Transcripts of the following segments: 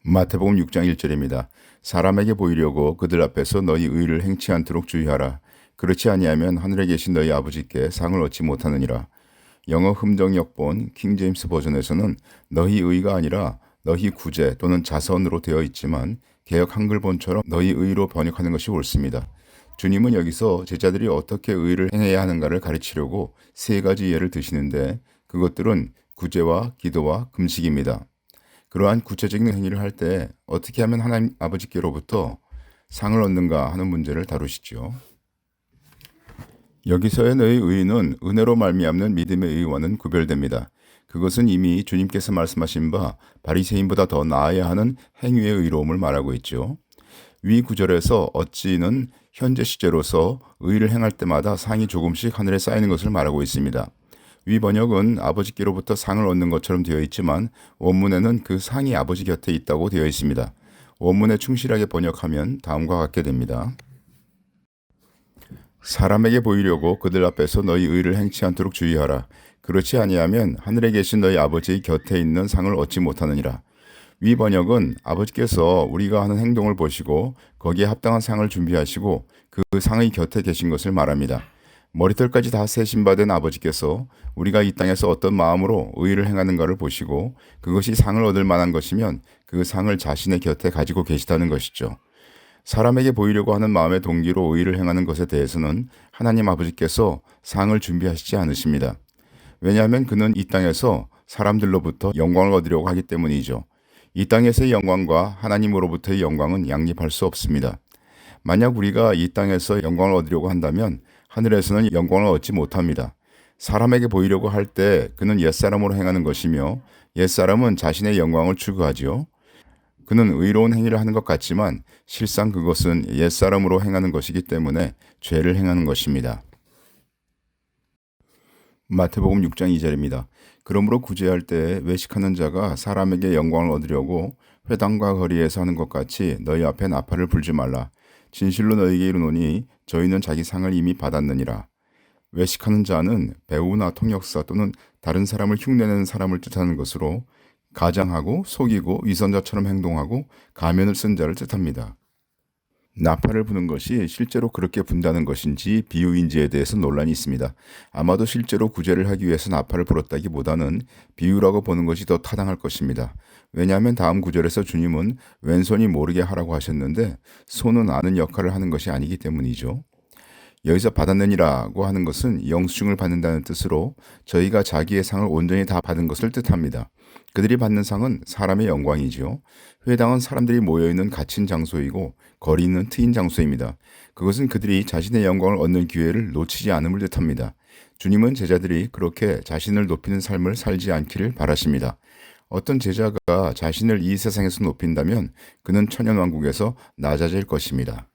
마태복음 6장 1절입니다. 사람에게 보이려고 그들 앞에서 너희 의를 행치 않도록 주의하라. 그렇지 아니하면 하늘에 계신 너희 아버지께 상을 얻지 못하느니라. 영어 흠정역본 킹제임스 버전에서는 너희 의가 아니라 너희 구제 또는 자선으로 되어 있지만 개역 한글본처럼 너희 의로 번역하는 것이 옳습니다. 주님은 여기서 제자들이 어떻게 의를 행해야 하는가를 가르치려고 세 가지 예를 드시는데 그것들은 구제와 기도와 금식입니다. 그러한 구체적인 행위를 할 때 어떻게 하면 하나님 아버지께로부터 상을 얻는가 하는 문제를 다루시죠. 여기서의 너희 의는 은혜로 말미암는 믿음의 의와는 구별됩니다. 그것은 이미 주님께서 말씀하신 바 바리새인보다 더 나아야 하는 행위의 의로움을 말하고 있죠. 위 구절에서 어찌는 현재 시제로서 의를 행할 때마다 상이 조금씩 하늘에 쌓이는 것을 말하고 있습니다. 위 번역은 아버지께로부터 상을 얻는 것처럼 되어 있지만 원문에는 그 상이 아버지 곁에 있다고 되어 있습니다. 원문에 충실하게 번역하면 다음과 같게 됩니다. 사람에게 보이려고 그들 앞에서 너희 의를 행치 않도록 주의하라. 그렇지 아니하면 하늘에 계신 너희 아버지의 곁에 있는 상을 얻지 못하느니라. 위 번역은 아버지께서 우리가 하는 행동을 보시고 거기에 합당한 상을 준비하시고 그 상의 곁에 계신 것을 말합니다. 머리털까지 다 세심받은 아버지께서 우리가 이 땅에서 어떤 마음으로 의를 행하는가를 보시고 그것이 상을 얻을 만한 것이면 그 상을 자신의 곁에 가지고 계시다는 것이죠. 사람에게 보이려고 하는 마음의 동기로 의를 행하는 것에 대해서는 하나님 아버지께서 상을 준비하시지 않으십니다. 왜냐하면 그는 이 땅에서 사람들로부터 영광을 얻으려고 하기 때문이죠. 이 땅에서의 영광과 하나님으로부터의 영광은 양립할 수 없습니다. 만약 우리가 이 땅에서 영광을 얻으려고 한다면 하늘에서는 영광을 얻지 못합니다. 사람에게 보이려고 할 때 그는 옛사람으로 행하는 것이며 옛사람은 자신의 영광을 추구하지요. 그는 의로운 행위를 하는 것 같지만 실상 그것은 옛사람으로 행하는 것이기 때문에 죄를 행하는 것입니다. 마태복음 6장 2절입니다. 그러므로 구제할 때 외식하는 자가 사람에게 영광을 얻으려고 회당과 거리에서 하는 것 같이 너희 앞에 나팔을 불지 말라. 진실로 너희에게 이르노니 저희는 자기 상을 이미 받았느니라. 외식하는 자는 배우나 통역사 또는 다른 사람을 흉내내는 사람을 뜻하는 것으로 가장하고 속이고 위선자처럼 행동하고 가면을 쓴 자를 뜻합니다. 나팔을 부는 것이 실제로 그렇게 분다는 것인지 비유인지에 대해서 논란이 있습니다. 아마도 실제로 구제를 하기 위해서 나팔을 불었다기보다는 비유라고 보는 것이 더 타당할 것입니다. 왜냐하면 다음 구절에서 주님은 왼손이 모르게 하라고 하셨는데 손은 아는 역할을 하는 것이 아니기 때문이죠. 여기서 받았느니라고 하는 것은 영수증을 받는다는 뜻으로 저희가 자기의 상을 온전히 다 받은 것을 뜻합니다. 그들이 받는 상은 사람의 영광이지요. 회당은 사람들이 모여있는 갇힌 장소이고 거리는 트인 장소입니다. 그것은 그들이 자신의 영광을 얻는 기회를 놓치지 않음을 뜻합니다. 주님은 제자들이 그렇게 자신을 높이는 삶을 살지 않기를 바라십니다. 어떤 제자가 자신을 이 세상에서 높인다면 그는 천연왕국에서 낮아질 것입니다.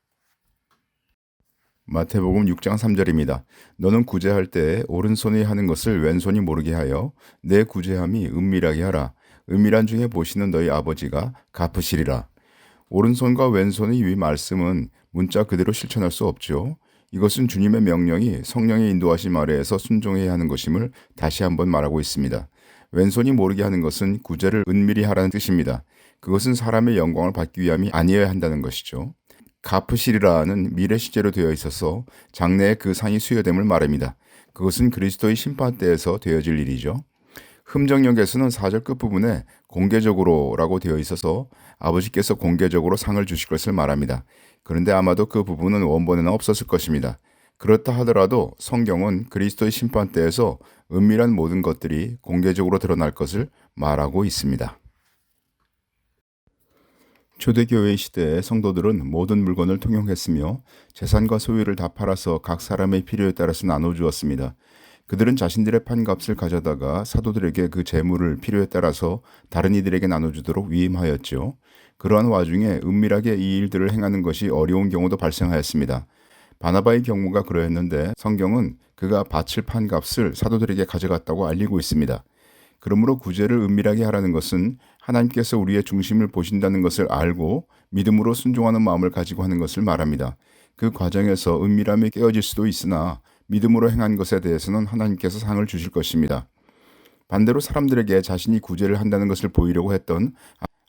마태복음 6장 3절입니다. 너는 구제할 때 오른손이 하는 것을 왼손이 모르게 하여 내 구제함이 은밀하게 하라. 은밀한 중에 보시는 너희 아버지가 갚으시리라. 오른손과 왼손의 위 말씀은 문자 그대로 실천할 수 없죠. 이것은 주님의 명령이 성령의 인도하심 아래에서 순종해야 하는 것임을 다시 한번 말하고 있습니다. 왼손이 모르게 하는 것은 구제를 은밀히 하라는 뜻입니다. 그것은 사람의 영광을 받기 위함이 아니어야 한다는 것이죠. 갚으시리라는 미래 시제로 되어 있어서 장래에 그 상이 수여됨을 말합니다. 그것은 그리스도의 심판대에서 되어질 일이죠. 흠정역에서는 4절 끝부분에 공개적으로라고 되어 있어서 아버지께서 공개적으로 상을 주실 것을 말합니다. 그런데 아마도 그 부분은 원본에는 없었을 것입니다. 그렇다 하더라도 성경은 그리스도의 심판대에서 은밀한 모든 것들이 공개적으로 드러날 것을 말하고 있습니다. 초대교회 시대에 성도들은 모든 물건을 통용했으며 재산과 소유를 다 팔아서 각 사람의 필요에 따라서 나눠주었습니다. 그들은 자신들의 판값을 가져다가 사도들에게 그 재물을 필요에 따라서 다른 이들에게 나눠주도록 위임하였죠. 그러한 와중에 은밀하게 이 일들을 행하는 것이 어려운 경우도 발생하였습니다. 바나바의 경우가 그러했는데 성경은 그가 밭을 판 값을 사도들에게 가져갔다고 알리고 있습니다. 그러므로 구제를 은밀하게 하라는 것은 하나님께서 우리의 중심을 보신다는 것을 알고 믿음으로 순종하는 마음을 가지고 하는 것을 말합니다. 그 과정에서 은밀함이 깨어질 수도 있으나 믿음으로 행한 것에 대해서는 하나님께서 상을 주실 것입니다. 반대로 사람들에게 자신이 구제를 한다는 것을 보이려고 했던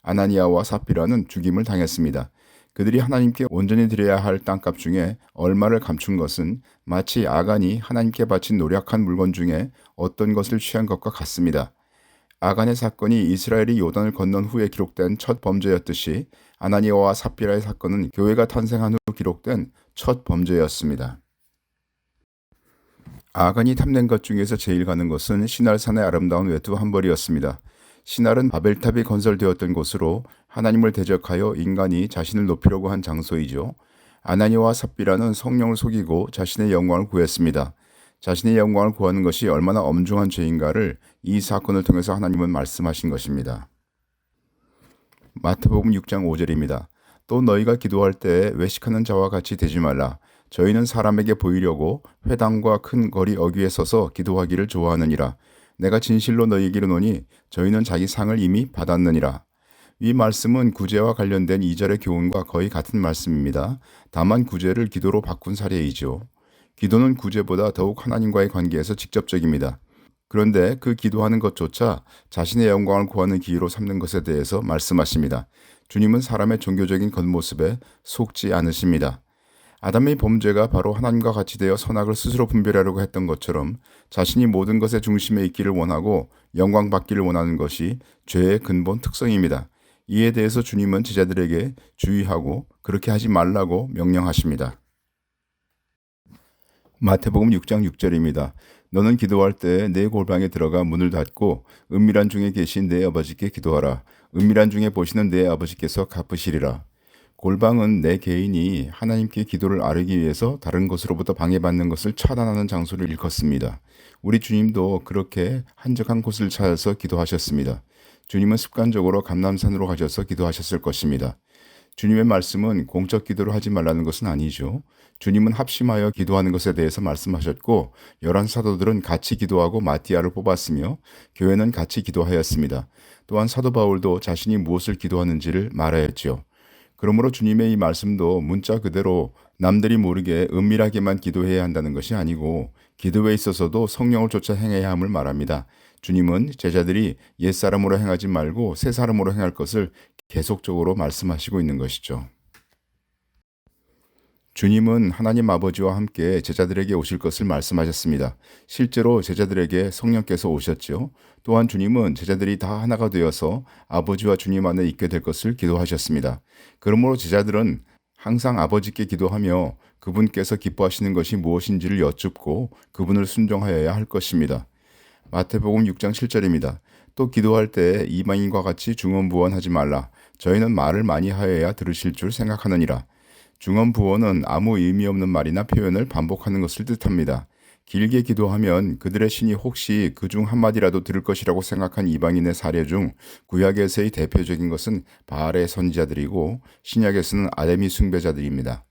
아나니아와 삽비라는 죽임을 당했습니다. 그들이 하나님께 온전히 드려야 할 땅값 중에 얼마를 감춘 것은 마치 아간이 하나님께 바친 노력한 물건 중에 어떤 것을 취한 것과 같습니다. 아간의 사건이 이스라엘이 요단을 건넌 후에 기록된 첫 범죄였듯이 아나니아와 삽비라의 사건은 교회가 탄생한 후 기록된 첫 범죄였습니다. 아간이 탐낸 것 중에서 제일 가는 것은 시날산의 아름다운 외투 한 벌이었습니다. 시날은 바벨탑이 건설되었던 곳으로 하나님을 대적하여 인간이 자신을 높이려고 한 장소이죠. 아나니아와 삽비라는 성령을 속이고 자신의 영광을 구했습니다. 자신의 영광을 구하는 것이 얼마나 엄중한 죄인가를 이 사건을 통해서 하나님은 말씀하신 것입니다. 마태복음 6장 5절입니다. 또 너희가 기도할 때 외식하는 자와 같이 되지 말라. 저희는 사람에게 보이려고 회당과 큰 거리 어귀에 서서 기도하기를 좋아하느니라. 내가 진실로 너희에게 이르노니 저희는 자기 상을 이미 받았느니라. 이 말씀은 구제와 관련된 2절의 교훈과 거의 같은 말씀입니다. 다만 구제를 기도로 바꾼 사례이죠. 기도는 구제보다 더욱 하나님과의 관계에서 직접적입니다. 그런데 그 기도하는 것조차 자신의 영광을 구하는 기회로 삼는 것에 대해서 말씀하십니다. 주님은 사람의 종교적인 겉모습에 속지 않으십니다. 아담의 범죄가 바로 하나님과 같이 되어 선악을 스스로 분별하려고 했던 것처럼 자신이 모든 것의 중심에 있기를 원하고 영광 받기를 원하는 것이 죄의 근본 특성입니다. 이에 대해서 주님은 제자들에게 주의하고 그렇게 하지 말라고 명령하십니다. 마태복음 6장 6절입니다. 너는 기도할 때 내 골방에 들어가 문을 닫고 은밀한 중에 계신 내 아버지께 기도하라. 은밀한 중에 보시는 내 아버지께서 갚으시리라. 골방은 내 개인이 하나님께 기도를 아뢰기 위해서 다른 것으로부터 방해받는 것을 차단하는 장소를 일컫습니다. 우리 주님도 그렇게 한적한 곳을 찾아서 기도하셨습니다. 주님은 습관적으로 감람산으로 가셔서 기도하셨을 것입니다. 주님의 말씀은 공적 기도를 하지 말라는 것은 아니죠. 주님은 합심하여 기도하는 것에 대해서 말씀하셨고 11 사도들은 같이 기도하고 마띠아를 뽑았으며 교회는 같이 기도하였습니다. 또한 사도 바울도 자신이 무엇을 기도하는지를 말하였지요. 그러므로 주님의 이 말씀도 문자 그대로 남들이 모르게 은밀하게만 기도해야 한다는 것이 아니고 기도에 있어서도 성령을 쫓아 행해야 함을 말합니다. 주님은 제자들이 옛사람으로 행하지 말고 새사람으로 행할 것을 계속적으로 말씀하시고 있는 것이죠. 주님은 하나님 아버지와 함께 제자들에게 오실 것을 말씀하셨습니다. 실제로 제자들에게 성령께서 오셨죠. 또한 주님은 제자들이 다 하나가 되어서 아버지와 주님 안에 있게 될 것을 기도하셨습니다. 그러므로 제자들은 항상 아버지께 기도하며 그분께서 기뻐하시는 것이 무엇인지를 여쭙고 그분을 순종하여야 할 것입니다. 마태복음 6장 7절입니다. 또 기도할 때 이방인과 같이 중언부언하지 말라. 저희는 말을 많이 하여야 들으실 줄 생각하느니라. 중언부언은 아무 의미 없는 말이나 표현을 반복하는 것을 뜻합니다. 길게 기도하면 그들의 신이 혹시 그중 한마디라도 들을 것이라고 생각한 이방인의 사례 중 구약에서의 대표적인 것은 바알의 선지자들이고 신약에서는 아데미 숭배자들입니다.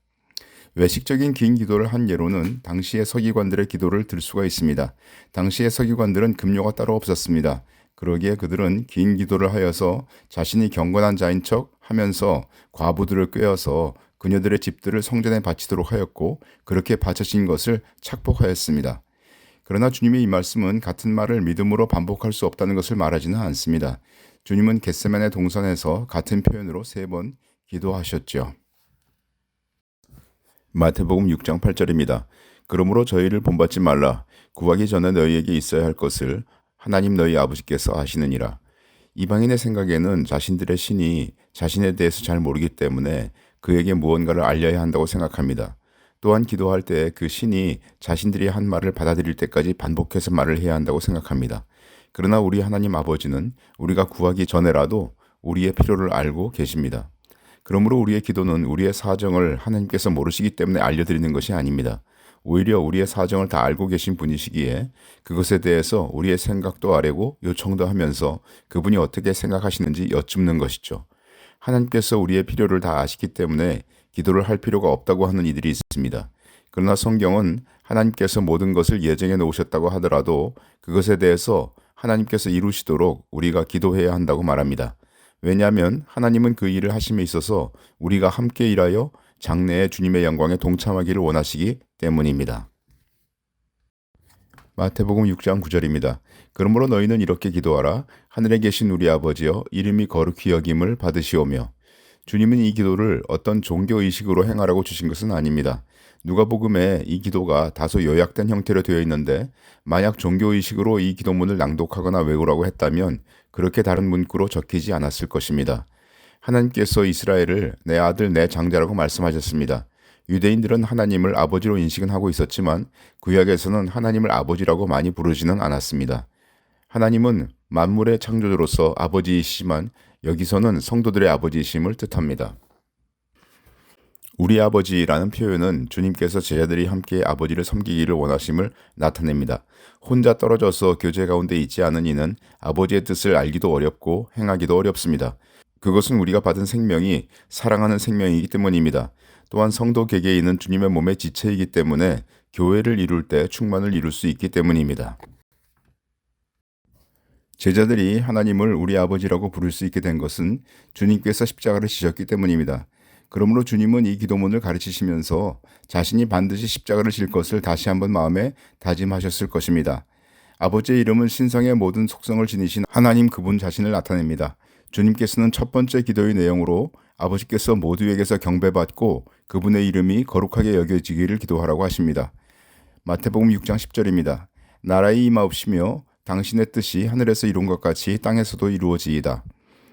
외식적인 긴 기도를 한 예로는 당시의 서기관들의 기도를 들 수가 있습니다. 당시의 서기관들은 급료가 따로 없었습니다. 그러기에 그들은 긴 기도를 하여서 자신이 경건한 자인 척 하면서 과부들을 꾀어서 그녀들의 집들을 성전에 바치도록 하였고 그렇게 바쳐진 것을 착복하였습니다. 그러나 주님의 이 말씀은 같은 말을 믿음으로 반복할 수 없다는 것을 말하지는 않습니다. 주님은 겟세마네 동산에서 같은 표현으로 3번 기도하셨죠. 마태복음 6장 8절입니다. 그러므로 저희를 본받지 말라. 구하기 전에 너희에게 있어야 할 것을 하나님 너희 아버지께서 아시느니라. 이방인의 생각에는 자신들의 신이 자신에 대해서 잘 모르기 때문에 그에게 무언가를 알려야 한다고 생각합니다. 또한 기도할 때 그 신이 자신들이 한 말을 받아들일 때까지 반복해서 말을 해야 한다고 생각합니다. 그러나 우리 하나님 아버지는 우리가 구하기 전에라도 우리의 필요를 알고 계십니다. 그러므로 우리의 기도는 우리의 사정을 하나님께서 모르시기 때문에 알려드리는 것이 아닙니다. 오히려 우리의 사정을 다 알고 계신 분이시기에 그것에 대해서 우리의 생각도 아뢰고 요청도 하면서 그분이 어떻게 생각하시는지 여쭙는 것이죠. 하나님께서 우리의 필요를 다 아시기 때문에 기도를 할 필요가 없다고 하는 이들이 있습니다. 그러나 성경은 하나님께서 모든 것을 예정해 놓으셨다고 하더라도 그것에 대해서 하나님께서 이루시도록 우리가 기도해야 한다고 말합니다. 왜냐하면 하나님은 그 일을 하심에 있어서 우리가 함께 일하여 장래의 주님의 영광에 동참하기를 원하시기 때문입니다. 마태복음 6장 9절입니다. 그러므로 너희는 이렇게 기도하라. 하늘에 계신 우리 아버지여 이름이 거룩히 여김을 받으시오며. 주님은 이 기도를 어떤 종교의식으로 행하라고 주신 것은 아닙니다. 누가복음에 이 기도가 다소 요약된 형태로 되어 있는데 만약 종교의식으로 이 기도문을 낭독하거나 외우라고 했다면 그렇게 다른 문구로 적히지 않았을 것입니다. 하나님께서 이스라엘을 내 아들 내 장자라고 말씀하셨습니다. 유대인들은 하나님을 아버지로 인식은 하고 있었지만 구약에서는 하나님을 아버지라고 많이 부르지는 않았습니다. 하나님은 만물의 창조주로서 아버지이시지만 여기서는 성도들의 아버지이심을 뜻합니다. 우리 아버지라는 표현은 주님께서 제자들이 함께 아버지를 섬기기를 원하심을 나타냅니다. 혼자 떨어져서 교제 가운데 있지 않은 이는 아버지의 뜻을 알기도 어렵고 행하기도 어렵습니다. 그것은 우리가 받은 생명이 사랑하는 생명이기 때문입니다. 또한 성도 개개인은 주님의 몸의 지체이기 때문에 교회를 이룰 때 충만을 이룰 수 있기 때문입니다. 제자들이 하나님을 우리 아버지라고 부를 수 있게 된 것은 주님께서 십자가를 지셨기 때문입니다. 그러므로 주님은 이 기도문을 가르치시면서 자신이 반드시 십자가를 질 것을 다시 한번 마음에 다짐하셨을 것입니다. 아버지의 이름은 신성의 모든 속성을 지니신 하나님 그분 자신을 나타냅니다. 주님께서는 첫 번째 기도의 내용으로 아버지께서 모두에게서 경배받고 그분의 이름이 거룩하게 여겨지기를 기도하라고 하십니다. 마태복음 6장 10절입니다. 나라의 임하옵시며 당신의 뜻이 하늘에서 이룬 것 같이 땅에서도 이루어지이다.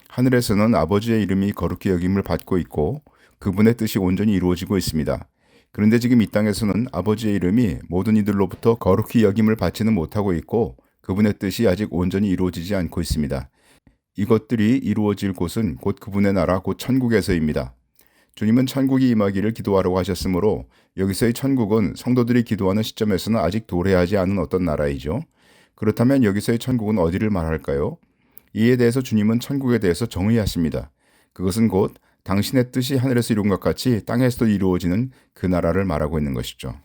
하늘에서는 아버지의 이름이 거룩히 여김을 받고 있고 그분의 뜻이 온전히 이루어지고 있습니다. 그런데 지금 이 땅에서는 아버지의 이름이 모든 이들로부터 거룩히 여김을 받지는 못하고 있고 그분의 뜻이 아직 온전히 이루어지지 않고 있습니다. 이것들이 이루어질 곳은 곧 그분의 나라 곧 천국에서입니다. 주님은 천국이 임하기를 기도하라고 하셨으므로 여기서의 천국은 성도들이 기도하는 시점에서는 아직 도래하지 않은 어떤 나라이죠. 그렇다면 여기서의 천국은 어디를 말할까요? 이에 대해서 주님은 천국에 대해서 정의하십니다. 그것은 곧 당신의 뜻이 하늘에서 이룬 것 같이 땅에서도 이루어지는 그 나라를 말하고 있는 것이죠.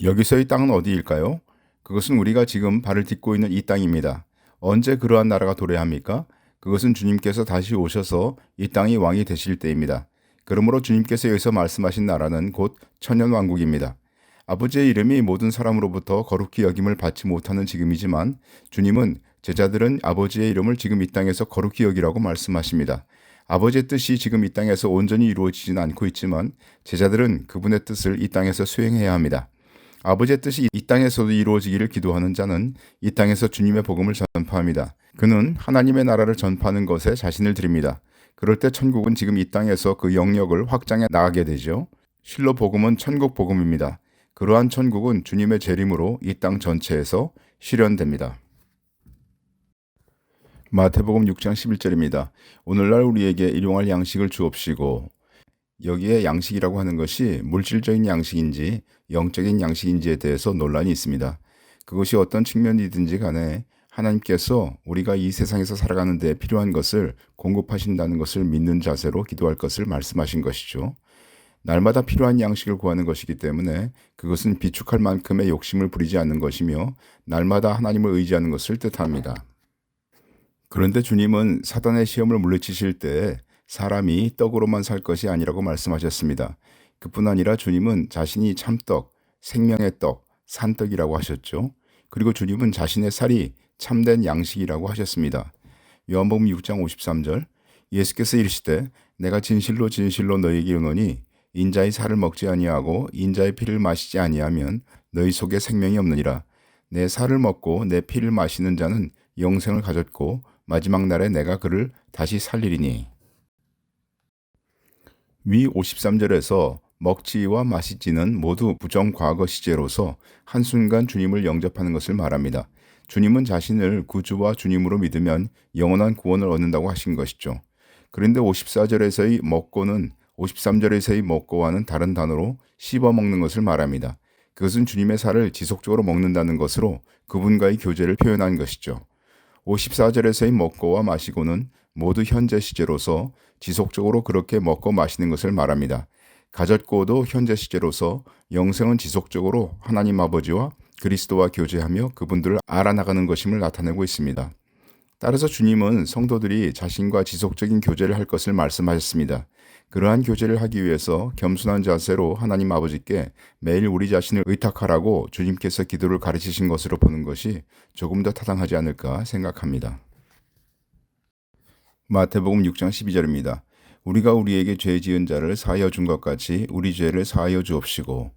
여기서의 땅은 어디일까요? 그것은 우리가 지금 발을 딛고 있는 이 땅입니다. 언제 그러한 나라가 도래합니까? 그것은 주님께서 다시 오셔서 이 땅이 왕이 되실 때입니다. 그러므로 주님께서 여기서 말씀하신 나라는 곧 천년왕국입니다. 아버지의 이름이 모든 사람으로부터 거룩히 여김을 받지 못하는 지금이지만 주님은 제자들은 아버지의 이름을 지금 이 땅에서 거룩히 여기라고 말씀하십니다. 아버지의 뜻이 지금 이 땅에서 온전히 이루어지지는 않고 있지만 제자들은 그분의 뜻을 이 땅에서 수행해야 합니다. 아버지의 뜻이 이 땅에서도 이루어지기를 기도하는 자는 이 땅에서 주님의 복음을 전파합니다. 그는 하나님의 나라를 전파하는 것에 자신을 드립니다. 그럴 때 천국은 지금 이 땅에서 그 영역을 확장해 나가게 되죠. 실로 복음은 천국 복음입니다. 그러한 천국은 주님의 재림으로 이 땅 전체에서 실현됩니다. 마태복음 6장 11절입니다. 오늘날 우리에게 일용할 양식을 주옵시고. 여기에 양식이라고 하는 것이 물질적인 양식인지 영적인 양식인지에 대해서 논란이 있습니다. 그것이 어떤 측면이든지 간에 하나님께서 우리가 이 세상에서 살아가는 데 필요한 것을 공급하신다는 것을 믿는 자세로 기도할 것을 말씀하신 것이죠. 날마다 필요한 양식을 구하는 것이기 때문에 그것은 비축할 만큼의 욕심을 부리지 않는 것이며 날마다 하나님을 의지하는 것을 뜻합니다. 그런데 주님은 사단의 시험을 물리치실 때 사람이 떡으로만 살 것이 아니라고 말씀하셨습니다. 그뿐 아니라 주님은 자신이 참떡, 생명의 떡, 산떡이라고 하셨죠. 그리고 주님은 자신의 살이 참된 양식이라고 하셨습니다. 요한복음 6장 53절 예수께서 이르시되 내가 진실로 진실로 너희에게 이르노니 인자의 살을 먹지 아니하고 인자의 피를 마시지 아니하면 너희 속에 생명이 없느니라. 내 살을 먹고 내 피를 마시는 자는 영생을 가졌고 마지막 날에 내가 그를 다시 살리리니. 위 53절에서 먹지와 마시지는 모두 부정과거 시제로서 한순간 주님을 영접하는 것을 말합니다. 주님은 자신을 구주와 주님으로 믿으면 영원한 구원을 얻는다고 하신 것이죠. 그런데 54절에서의 먹고는 53절에서의 먹고와는 다른 단어로 씹어 먹는 것을 말합니다. 그것은 주님의 살을 지속적으로 먹는다는 것으로 그분과의 교제를 표현한 것이죠. 54절에서의 먹고와 마시고는 모두 현재 시제로서 지속적으로 그렇게 먹고 마시는 것을 말합니다. 가졌고도 현재 시제로서 영생은 지속적으로 하나님 아버지와 그리스도와 교제하며 그분들을 알아나가는 것임을 나타내고 있습니다. 따라서 주님은 성도들이 자신과 지속적인 교제를 할 것을 말씀하셨습니다. 그러한 교제를 하기 위해서 겸손한 자세로 하나님 아버지께 매일 우리 자신을 의탁하라고 주님께서 기도를 가르치신 것으로 보는 것이 조금 더 타당하지 않을까 생각합니다. 마태복음 6장 12절입니다. 우리가 우리에게 죄 지은 자를 사하여 준 것 같이 우리 죄를 사하여 주옵시고,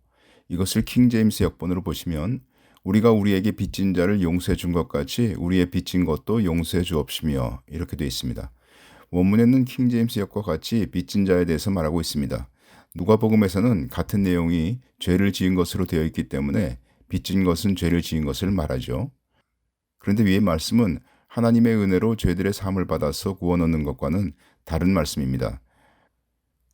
이것을 킹제임스 역본으로 보시면 우리가 우리에게 빚진 자를 용서해 준 것 같이 우리의 빚진 것도 용서해 주옵시며, 이렇게 되어 있습니다. 원문에는 킹제임스 역과 같이 빚진 자에 대해서 말하고 있습니다. 누가복음에서는 같은 내용이 죄를 지은 것으로 되어 있기 때문에 빚진 것은 죄를 지은 것을 말하죠. 그런데 위의 말씀은 하나님의 은혜로 죄들의 사함을 받아서 구원 얻는 것과는 다른 말씀입니다.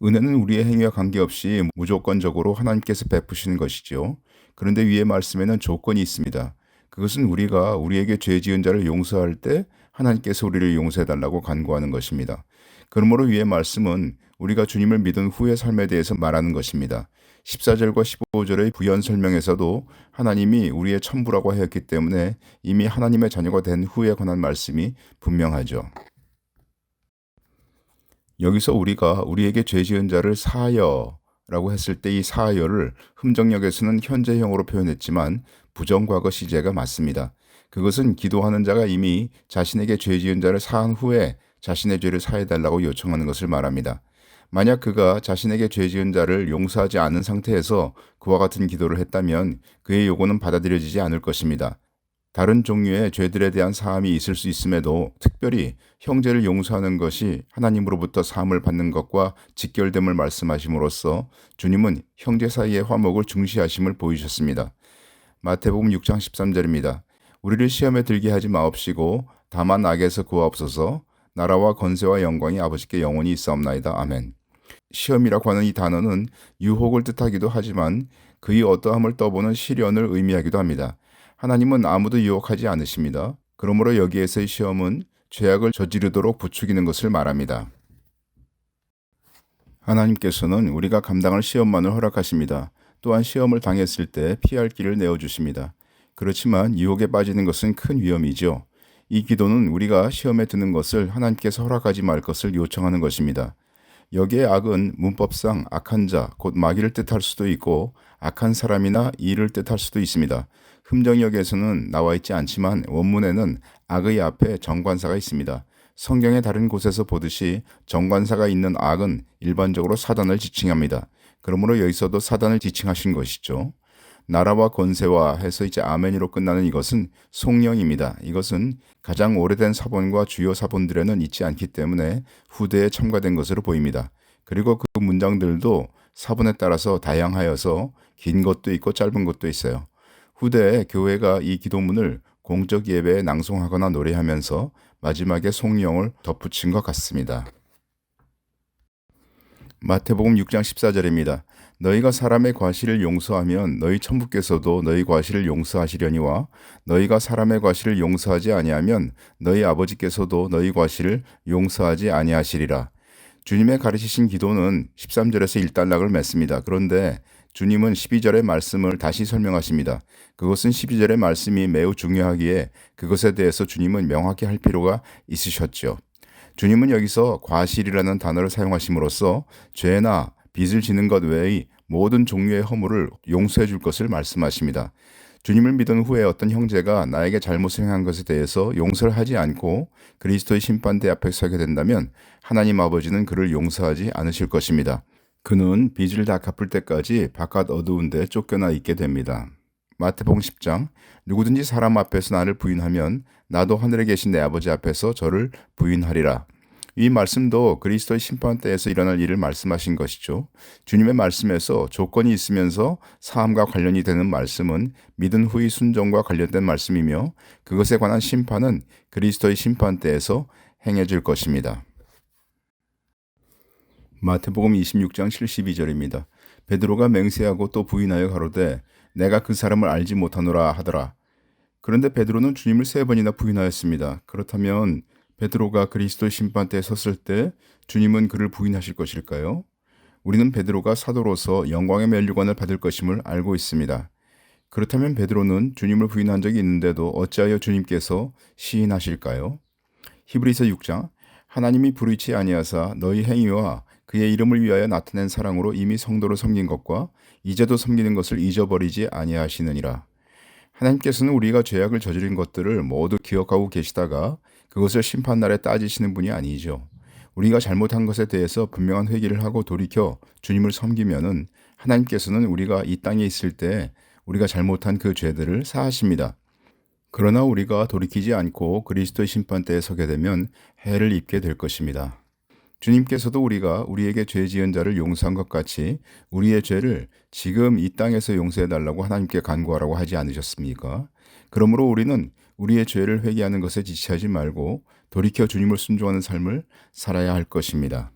은혜는 우리의 행위와 관계없이 무조건적으로 하나님께서 베푸시는 것이죠. 그런데 위의 말씀에는 조건이 있습니다. 그것은 우리가 우리에게 죄 지은 자를 용서할 때 하나님께서 우리를 용서해달라고 간구하는 것입니다. 그러므로 위의 말씀은 우리가 주님을 믿은 후의 삶에 대해서 말하는 것입니다. 14절과 15절의 부연 설명에서도 하나님이 우리의 천부라고 하였기 때문에 이미 하나님의 자녀가 된 후에 관한 말씀이 분명하죠. 여기서 우리가 우리에게 죄 지은 자를 사하여 라고 했을 때 이 사하여를 흠정역에서는 현재형으로 표현했지만 부정과거 시제가 맞습니다. 그것은 기도하는 자가 이미 자신에게 죄 지은 자를 사한 후에 자신의 죄를 사해달라고 요청하는 것을 말합니다. 만약 그가 자신에게 죄 지은 자를 용서하지 않은 상태에서 그와 같은 기도를 했다면 그의 요구는 받아들여지지 않을 것입니다. 다른 종류의 죄들에 대한 사함이 있을 수 있음에도 특별히 형제를 용서하는 것이 하나님으로부터 사함을 받는 것과 직결됨을 말씀하심으로써 주님은 형제 사이의 화목을 중시하심을 보이셨습니다. 마태복음 6장 13절입니다. 우리를 시험에 들게 하지 마옵시고 다만 악에서 구하옵소서. 나라와 권세와 영광이 아버지께 영원히 있사옵나이다. 아멘. 시험이라고 하는 이 단어는 유혹을 뜻하기도 하지만 그의 어떠함을 떠보는 시련을 의미하기도 합니다. 하나님은 아무도 유혹하지 않으십니다. 그러므로 여기에서의 시험은 죄악을 저지르도록 부추기는 것을 말합니다. 하나님께서는 우리가 감당할 시험만을 허락하십니다. 또한 시험을 당했을 때 피할 길을 내어주십니다. 그렇지만 유혹에 빠지는 것은 큰 위험이죠. 이 기도는 우리가 시험에 드는 것을 하나님께서 허락하지 말 것을 요청하는 것입니다. 여기에 악은 문법상 악한 자, 곧 마귀를 뜻할 수도 있고 악한 사람이나 이를 뜻할 수도 있습니다. 흠정역에서는 나와 있지 않지만 원문에는 악의 앞에 정관사가 있습니다. 성경의 다른 곳에서 보듯이 정관사가 있는 악은 일반적으로 사단을 지칭합니다. 그러므로 여기서도 사단을 지칭하신 것이죠. 나라와 권세와 해서 이제 아멘이로 끝나는 이것은 송영입니다. 이것은 가장 오래된 사본과 주요 사본들에는 있지 않기 때문에 후대에 첨가된 것으로 보입니다. 그리고 그 문장들도 사본에 따라서 다양하여서 긴 것도 있고 짧은 것도 있어요. 후대에 교회가 이 기도문을 공적 예배에 낭송하거나 노래하면서 마지막에 송영을 덧붙인 것 같습니다. 마태복음 6장 14절입니다. 너희가 사람의 과실을 용서하면 너희 천부께서도 너희 과실을 용서하시려니와 너희가 사람의 과실을 용서하지 아니하면 너희 아버지께서도 너희 과실을 용서하지 아니하시리라. 주님의 가르치신 기도는 13절에서 일단락을 맺습니다. 그런데 주님은 12절의 말씀을 다시 설명하십니다. 그것은 12절의 말씀이 매우 중요하기에 그것에 대해서 주님은 명확히 할 필요가 있으셨죠. 주님은 여기서 과실이라는 단어를 사용하심으로써 죄나 빚을 지는 것 외의 모든 종류의 허물을 용서해 줄 것을 말씀하십니다. 주님을 믿은 후에 어떤 형제가 나에게 잘못을 행한 것에 대해서 용서를 하지 않고 그리스도의 심판대 앞에 서게 된다면 하나님 아버지는 그를 용서하지 않으실 것입니다. 그는 빚을 다 갚을 때까지 바깥 어두운 데 쫓겨나 있게 됩니다. 마태복음 10장 누구든지 사람 앞에서 나를 부인하면 나도 하늘에 계신 내 아버지 앞에서 저를 부인하리라. 이 말씀도 그리스도의 심판대에서 일어날 일을 말씀하신 것이죠. 주님의 말씀에서 조건이 있으면서 사함과 관련이 되는 말씀은 믿은 후의 순종과 관련된 말씀이며 그것에 관한 심판은 그리스도의 심판대에서 행해질 것입니다. 마태복음 26장 72절입니다. 베드로가 맹세하고 또 부인하여 가로되 내가 그 사람을 알지 못하노라 하더라. 그런데 베드로는 주님을 3번이나 부인하였습니다. 그렇다면 베드로가 그리스도의 심판대에 섰을 때 주님은 그를 부인하실 것일까요? 우리는 베드로가 사도로서 영광의 면류관을 받을 것임을 알고 있습니다. 그렇다면 베드로는 주님을 부인한 적이 있는데도 어찌하여 주님께서 시인하실까요? 히브리서 6장 하나님이 불의치 아니하사 너희 행위와 그의 이름을 위하여 나타낸 사랑으로 이미 성도를 섬긴 것과 이제도 섬기는 것을 잊어버리지 아니하시느니라. 하나님께서는 우리가 죄악을 저지른 것들을 모두 기억하고 계시다가 그것을 심판날에 따지시는 분이 아니죠. 우리가 잘못한 것에 대해서 분명한 회개를 하고 돌이켜 주님을 섬기면은 하나님께서는 우리가 이 땅에 있을 때 우리가 잘못한 그 죄들을 사하십니다. 그러나 우리가 돌이키지 않고 그리스도의 심판대에 서게 되면 해를 입게 될 것입니다. 주님께서도 우리가 우리에게 죄 지은 자를 용서한 것 같이 우리의 죄를 지금 이 땅에서 용서해 달라고 하나님께 간구하라고 하지 않으셨습니까? 그러므로 우리는 우리의 죄를 회개하는 것에 지체하지 말고 돌이켜 주님을 순종하는 삶을 살아야 할 것입니다.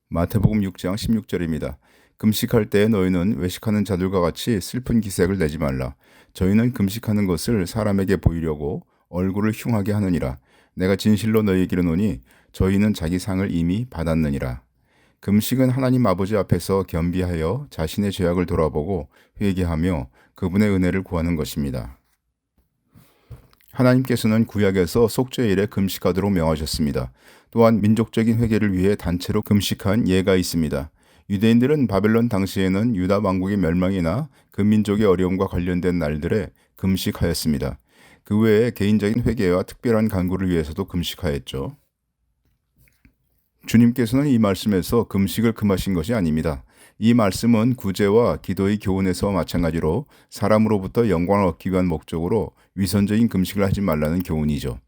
마태복음 6장 16절입니다. 금식할 때에 너희는 외식하는 자들과 같이 슬픈 기색을 내지 말라. 저희는 금식하는 것을 사람에게 보이려고 얼굴을 흉하게 하느니라. 내가 진실로 너희에게 이르노니 저희는 자기 상을 이미 받았느니라. 금식은 하나님 아버지 앞에서 겸비하여 자신의 죄악을 돌아보고 회개하며 그분의 은혜를 구하는 것입니다. 하나님께서는 구약에서 속죄일에 금식하도록 명하셨습니다. 또한 민족적인 회개를 위해 단체로 금식한 예가 있습니다. 유대인들은 바벨론 당시에는 유다 왕국의 멸망이나 그 민족의 어려움과 관련된 날들에 금식하였습니다. 그 외에 개인적인 회개와 특별한 간구를 위해서도 금식하였죠. 주님께서는 이 말씀에서 금식을 금하신 것이 아닙니다. 이 말씀은 구제와 기도의 교훈에서 마찬가지로 사람으로부터 영광을 얻기 위한 목적으로 위선적인 금식을 하지 말라는 교훈이죠.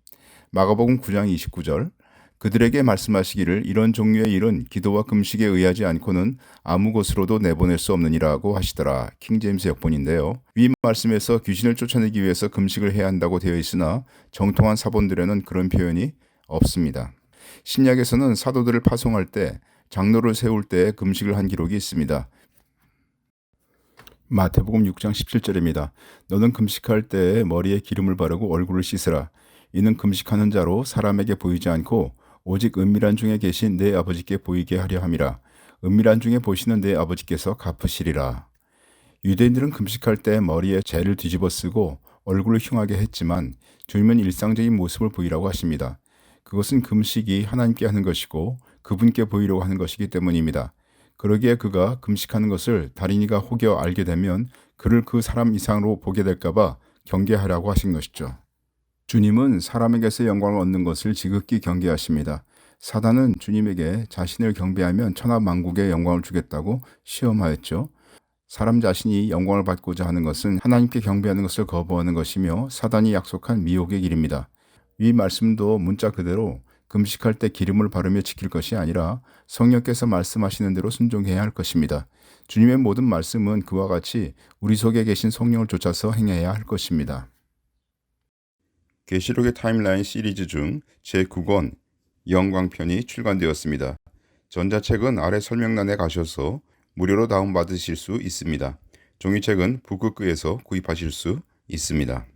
마가복음 9장 29절 그들에게 말씀하시기를 이런 종류의 일은 기도와 금식에 의하지 않고는 아무 곳으로도 내보낼 수 없느니라고 하시더라. 킹제임스 역본인데요. 위 말씀에서 귀신을 쫓아내기 위해서 금식을 해야 한다고 되어 있으나 정통한 사본들에는 그런 표현이 없습니다. 신약에서는 사도들을 파송할 때 장로를 세울 때 금식을 한 기록이 있습니다. 마태복음 6장 17절입니다. 너는 금식할 때 머리에 기름을 바르고 얼굴을 씻으라. 이는 금식하는 자로 사람에게 보이지 않고 오직 은밀한 중에 계신 내 아버지께 보이게 하려 함이라. 은밀한 중에 보시는 내 아버지께서 갚으시리라. 유대인들은 금식할 때 머리에 재를 뒤집어 쓰고 얼굴을 흉하게 했지만 주님은 일상적인 모습을 보이라고 하십니다. 그것은 금식이 하나님께 하는 것이고 그분께 보이려고 하는 것이기 때문입니다. 그러기에 그가 금식하는 것을 다린이가 혹여 알게 되면 그를 그 사람 이상으로 보게 될까봐 경계하라고 하신 것이죠. 주님은 사람에게서 영광을 얻는 것을 지극히 경계하십니다. 사단은 주님에게 자신을 경배하면 천하만국에 영광을 주겠다고 시험하였죠. 사람 자신이 영광을 받고자 하는 것은 하나님께 경배하는 것을 거부하는 것이며 사단이 약속한 미혹의 길입니다. 이 말씀도 문자 그대로 금식할 때 기름을 바르며 지킬 것이 아니라 성령께서 말씀하시는 대로 순종해야 할 것입니다. 주님의 모든 말씀은 그와 같이 우리 속에 계신 성령을 쫓아서 행해야 할 것입니다. 계시록의 타임라인 시리즈 중 제9권 영광편이 출간되었습니다. 전자책은 아래 설명란에 가셔서 무료로 다운받으실 수 있습니다. 종이책은 북극교에서 구입하실 수 있습니다.